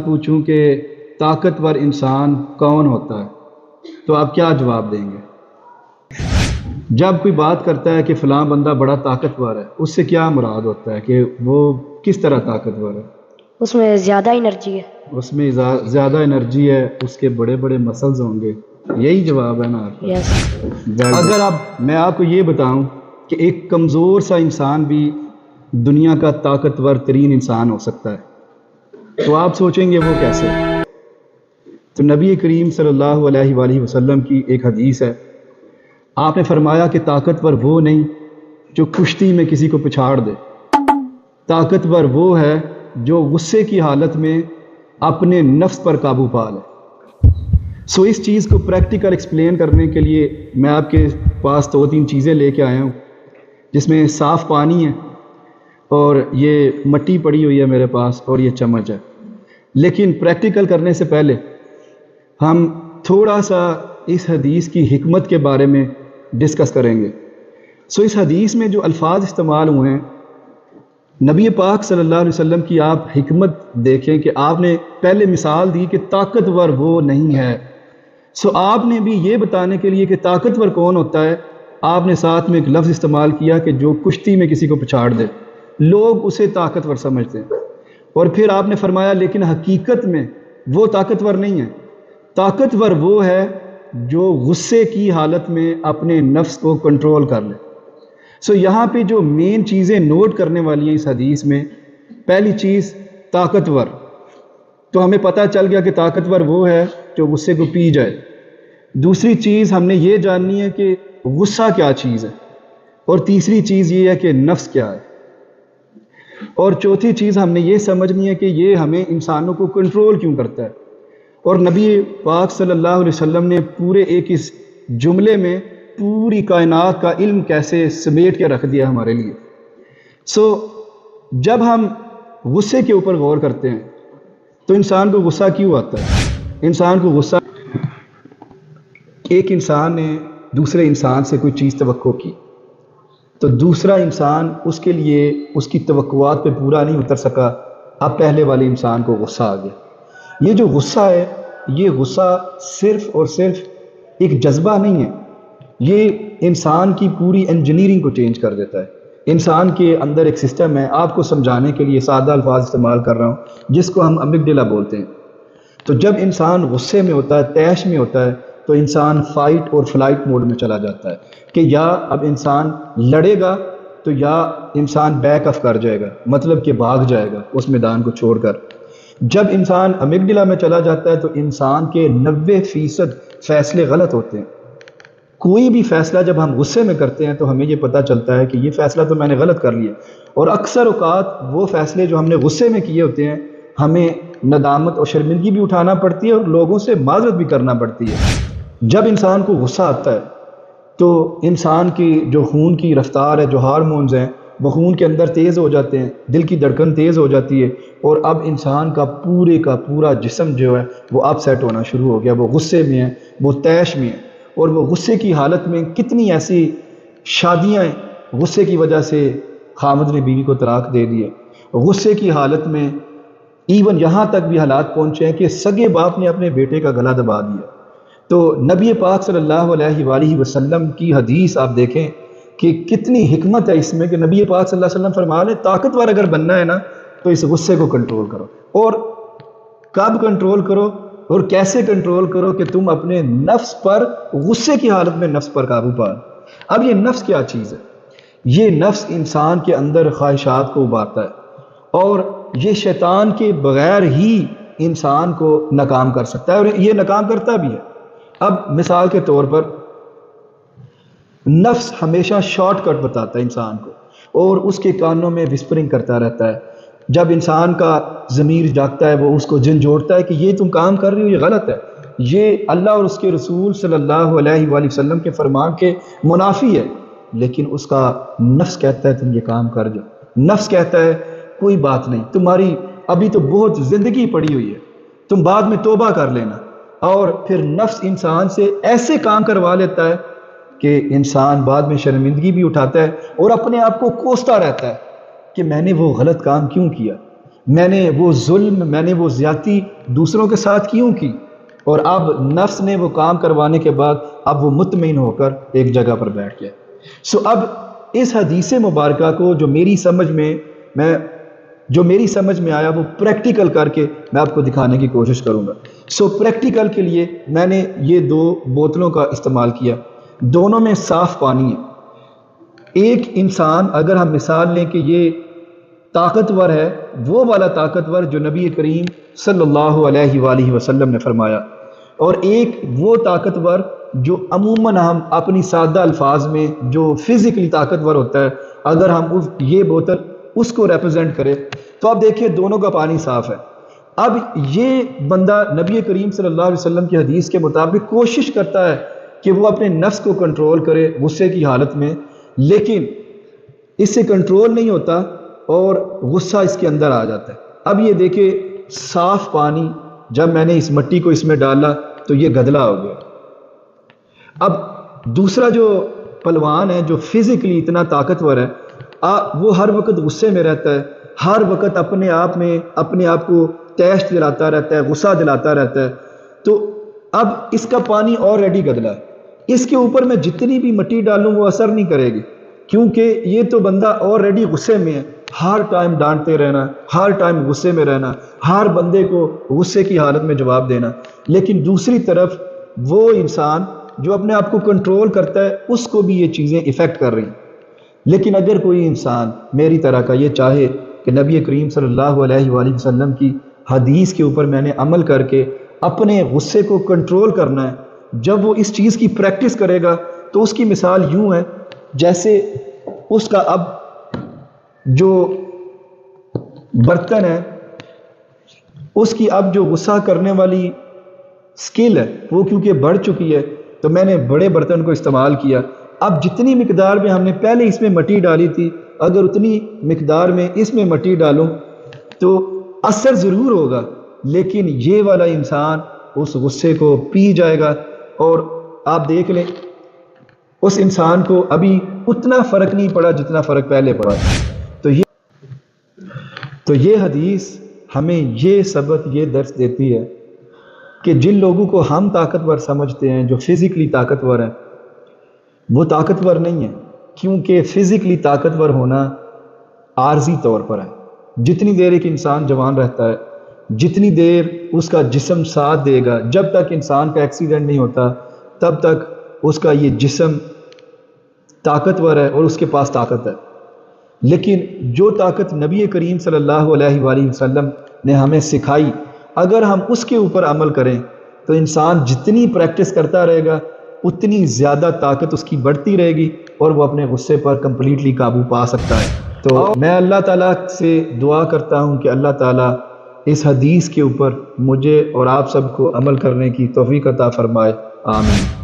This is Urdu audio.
پوچھوں کہ طاقتور انسان کون ہوتا ہے تو آپ کیا جواب دیں گے؟ جب کوئی بات کرتا ہے کہ فلاں بندہ بڑا طاقتور ہے، اس سے کیا مراد ہوتا ہے کہ وہ کس طرح طاقتور ہے؟ اس میں زیادہ انرجی ہے، اس میں زیادہ انرجی ہے، اس کے بڑے بڑے مسلز ہوں گے، یہی جواب ہے نا آپ کا؟ یس۔ اگر میں آپ کو یہ بتاؤں کہ ایک کمزور سا انسان بھی دنیا کا طاقتور ترین انسان ہو سکتا ہے تو آپ سوچیں گے وہ کیسے؟ تو نبی کریم صلی اللہ علیہ وآلہ وسلم کی ایک حدیث ہے، آپ نے فرمایا کہ طاقتور وہ نہیں جو کشتی میں کسی کو پچھاڑ دے، طاقتور وہ ہے جو غصے کی حالت میں اپنے نفس پر قابو پا لے۔ سو اس چیز کو پریکٹیکل ایکسپلین کرنے کے لیے میں آپ کے پاس 2-3 چیزیں لے کے آیا ہوں، جس میں صاف پانی ہے اور یہ مٹی پڑی ہوئی ہے میرے پاس اور یہ چمچ ہے۔ لیکن پریکٹیکل کرنے سے پہلے ہم تھوڑا سا اس حدیث کی حکمت کے بارے میں ڈسکس کریں گے۔ سو اس حدیث میں جو الفاظ استعمال ہوئے ہیں، نبی پاک صلی اللہ علیہ وسلم کی آپ حکمت دیکھیں کہ آپ نے پہلے مثال دی کہ طاقتور وہ نہیں ہے۔ سو آپ نے بھی یہ بتانے کے لیے کہ طاقتور کون ہوتا ہے، آپ نے ساتھ میں ایک لفظ استعمال کیا کہ جو کشتی میں کسی کو پچھاڑ دے، لوگ اسے طاقتور سمجھتے ہیں۔ اور پھر آپ نے فرمایا لیکن حقیقت میں وہ طاقتور نہیں ہے، طاقتور وہ ہے جو غصے کی حالت میں اپنے نفس کو کنٹرول کر لے۔ سو یہاں پہ جو مین چیزیں نوٹ کرنے والی ہیں اس حدیث میں، پہلی چیز طاقتور، تو ہمیں پتہ چل گیا کہ طاقتور وہ ہے جو غصے کو پی جائے۔ دوسری چیز ہم نے یہ جاننی ہے کہ غصہ کیا چیز ہے، اور تیسری چیز یہ ہے کہ نفس کیا ہے، اور چوتھی چیز ہم نے یہ سمجھنی ہے کہ یہ ہمیں انسانوں کو کنٹرول کیوں کرتا ہے۔ اور نبی پاک صلی اللہ علیہ وسلم نے پورے ایک اس جملے میں پوری کائنات کا علم کیسے سمیٹ کے رکھ دیا ہمارے لیے۔ سو جب ہم غصے کے اوپر غور کرتے ہیں تو انسان کو غصہ کیوں آتا ہے؟ انسان کو غصہ، ایک انسان نے دوسرے انسان سے کوئی چیز توقع کی تو دوسرا انسان اس کے لیے اس کی توقعات پہ پورا نہیں اتر سکا، اب پہلے والے انسان کو غصہ آ گیا۔ یہ جو غصہ ہے، یہ غصہ صرف اور صرف ایک جذبہ نہیں ہے، یہ انسان کی پوری انجینئرنگ کو چینج کر دیتا ہے۔ انسان کے اندر ایک سسٹم ہے، آپ کو سمجھانے کے لیے سادہ الفاظ استعمال کر رہا ہوں، جس کو ہم امگڈیلا بولتے ہیں۔ تو جب انسان غصے میں ہوتا ہے، طیش میں ہوتا ہے، تو انسان فائٹ اور فلائٹ موڈ میں چلا جاتا ہے کہ یا اب انسان لڑے گا تو یا انسان بیک آف کر جائے گا، مطلب کہ بھاگ جائے گا اس میدان کو چھوڑ کر۔ جب انسان امگڈیلا میں چلا جاتا ہے تو انسان کے 90% فیصلے غلط ہوتے ہیں۔ کوئی بھی فیصلہ جب ہم غصے میں کرتے ہیں تو ہمیں یہ پتہ چلتا ہے کہ یہ فیصلہ تو میں نے غلط کر لیا، اور اکثر اوقات وہ فیصلے جو ہم نے غصے میں کیے ہوتے ہیں ہمیں ندامت اور شرمندگی بھی اٹھانا پڑتی ہے اور لوگوں سے معذرت بھی کرنا پڑتی ہے۔ جب انسان کو غصہ آتا ہے تو انسان کی جو خون کی رفتار ہے، جو ہارمونز ہیں، وہ خون کے اندر تیز ہو جاتے ہیں، دل کی دھڑکن تیز ہو جاتی ہے، اور اب انسان کا پورا جسم جو ہے وہ اپ سیٹ ہونا شروع ہو گیا، وہ غصے میں ہے، وہ طیش میں ہے۔ اور وہ غصے کی حالت میں کتنی ایسی شادیاں غصے کی وجہ سے خامد نے بیوی کو طلاق دے دیے، غصے کی حالت میں ایون یہاں تک بھی حالات پہنچے ہیں کہ سگے باپ نے اپنے بیٹے کا گلا دبا دیا۔ تو نبی پاک صلی اللہ علیہ وآلہ وسلم کی حدیث آپ دیکھیں کہ کتنی حکمت ہے اس میں کہ نبی پاک صلی اللہ علیہ وسلم فرما رہے طاقتور اگر بننا ہے نا تو اس غصے کو کنٹرول کرو، اور کب کنٹرول کرو اور کیسے کنٹرول کرو کہ تم اپنے نفس پر غصے کی حالت میں نفس پر قابو پا۔ اب یہ نفس کیا چیز ہے؟ یہ نفس انسان کے اندر خواہشات کو ابھارتا ہے، اور یہ شیطان کے بغیر ہی انسان کو ناکام کر سکتا ہے، اور یہ ناکام کرتا بھی ہے۔ اب مثال کے طور پر نفس ہمیشہ شارٹ کٹ بتاتا ہے انسان کو، اور اس کے کانوں میں وسپرنگ کرتا رہتا ہے۔ جب انسان کا ضمیر جاگتا ہے وہ اس کو جھنجھوڑتا ہے کہ یہ تم کام کر رہے ہو، یہ غلط ہے، یہ اللہ اور اس کے رسول صلی اللہ علیہ وآلہ وسلم کے فرمان کے منافی ہے، لیکن اس کا نفس کہتا ہے تم یہ کام کر جاؤ۔ نفس کہتا ہے کوئی بات نہیں، تمہاری ابھی تو بہت زندگی پڑی ہوئی ہے، تم بعد میں توبہ کر لینا۔ اور پھر نفس انسان سے ایسے کام کروا لیتا ہے کہ انسان بعد میں شرمندگی بھی اٹھاتا ہے اور اپنے آپ کو کوستا رہتا ہے کہ میں نے وہ غلط کام کیوں کیا۔ میں نے وہ ظلم، میں نے وہ زیادتی دوسروں کے ساتھ کیوں کی، اور اب نفس نے وہ کام کروانے کے بعد اب وہ مطمئن ہو کر ایک جگہ پر بیٹھ گیا۔ اب اس حدیث مبارکہ کو جو میری سمجھ میں آیا وہ پریکٹیکل کر کے میں آپ کو دکھانے کی کوشش کروں گا۔ پریکٹیکل کے لیے میں نے یہ 2 بوتلوں کا استعمال کیا، دونوں میں صاف پانی ہے۔ ایک انسان اگر ہم مثال لیں کہ یہ طاقتور ہے، وہ والا طاقتور جو نبی کریم صلی اللہ علیہ وآلہ وسلم نے فرمایا، اور ایک وہ طاقتور جو عموماً ہم اپنی سادہ الفاظ میں جو فزیکلی طاقتور ہوتا ہے، اگر ہم یہ بوتل اس کو ریپرزینٹ کرے تو آپ دیکھیں دونوں کا پانی صاف ہے۔ اب یہ بندہ نبی کریم صلی اللہ علیہ وسلم کی حدیث کے مطابق کوشش کرتا ہے کہ وہ اپنے نفس کو کنٹرول کرے غصے کی حالت میں، لیکن اس سے کنٹرول نہیں ہوتا اور غصہ اس کے اندر آ جاتا ہے۔ اب یہ دیکھیں صاف پانی، جب میں نے اس مٹی کو اس میں ڈالا تو یہ گدلا ہو گیا۔ اب دوسرا جو پلوان ہے جو فزیکلی اتنا طاقتور ہے، وہ ہر وقت غصے میں رہتا ہے، ہر وقت اپنے آپ کو تیش دلاتا رہتا ہے، غصہ دلاتا رہتا ہے، تو اب اس کا پانی آلریڈی گدلا ہے، اس کے اوپر میں جتنی بھی مٹی ڈالوں وہ اثر نہیں کرے گی، کیونکہ یہ تو بندہ آلریڈی غصے میں ہے، ہر ٹائم ڈانٹتے رہنا، ہر ٹائم غصے میں رہنا، ہر بندے کو غصے کی حالت میں جواب دینا۔ لیکن دوسری طرف وہ انسان جو اپنے آپ کو کنٹرول کرتا ہے، اس کو بھی یہ چیزیں افیکٹ کر رہی ہیں۔ لیکن اگر کوئی انسان میری طرح کا یہ چاہے کہ نبی کریم صلی اللہ علیہ وآلہ وسلم کی حدیث کے اوپر میں نے عمل کر کے اپنے غصے کو کنٹرول کرنا ہے، جب وہ اس چیز کی پریکٹس کرے گا تو اس کی مثال یوں ہے جیسے اس کا اب جو برتن ہے، اس کی اب جو غصہ کرنے والی سکل ہے وہ کیونکہ بڑھ چکی ہے، تو میں نے بڑے برتن کو استعمال کیا۔ اب جتنی مقدار میں ہم نے پہلے اس میں مٹی ڈالی تھی، اگر اتنی مقدار میں اس میں مٹی ڈالوں تو اثر ضرور ہوگا، لیکن یہ والا انسان اس غصے کو پی جائے گا، اور آپ دیکھ لیں اس انسان کو ابھی اتنا فرق نہیں پڑا جتنا فرق پہلے پڑا۔ تو یہ حدیث ہمیں یہ سبق، یہ درس دیتی ہے کہ جن لوگوں کو ہم طاقتور سمجھتے ہیں، جو فزیکلی طاقتور ہیں، وہ طاقتور نہیں ہیں، کیونکہ فزیکلی طاقتور ہونا عارضی طور پر ہے۔ جتنی دیر ایک انسان جوان رہتا ہے، جتنی دیر اس کا جسم ساتھ دے گا، جب تک انسان کا ایکسیڈنٹ نہیں ہوتا تب تک اس کا یہ جسم طاقتور ہے اور اس کے پاس طاقت ہے۔ لیکن جو طاقت نبی کریم صلی اللہ علیہ وآلہ وسلم نے ہمیں سکھائی، اگر ہم اس کے اوپر عمل کریں تو انسان جتنی پریکٹس کرتا رہے گا اتنی زیادہ طاقت اس کی بڑھتی رہے گی اور وہ اپنے غصے پر کمپلیٹلی قابو پا سکتا ہے۔ تو میں اللہ تعالیٰ سے دعا کرتا ہوں کہ اللہ تعالیٰ اس حدیث کے اوپر مجھے اور آپ سب کو عمل کرنے کی توفیق عطا فرمائے، آمین۔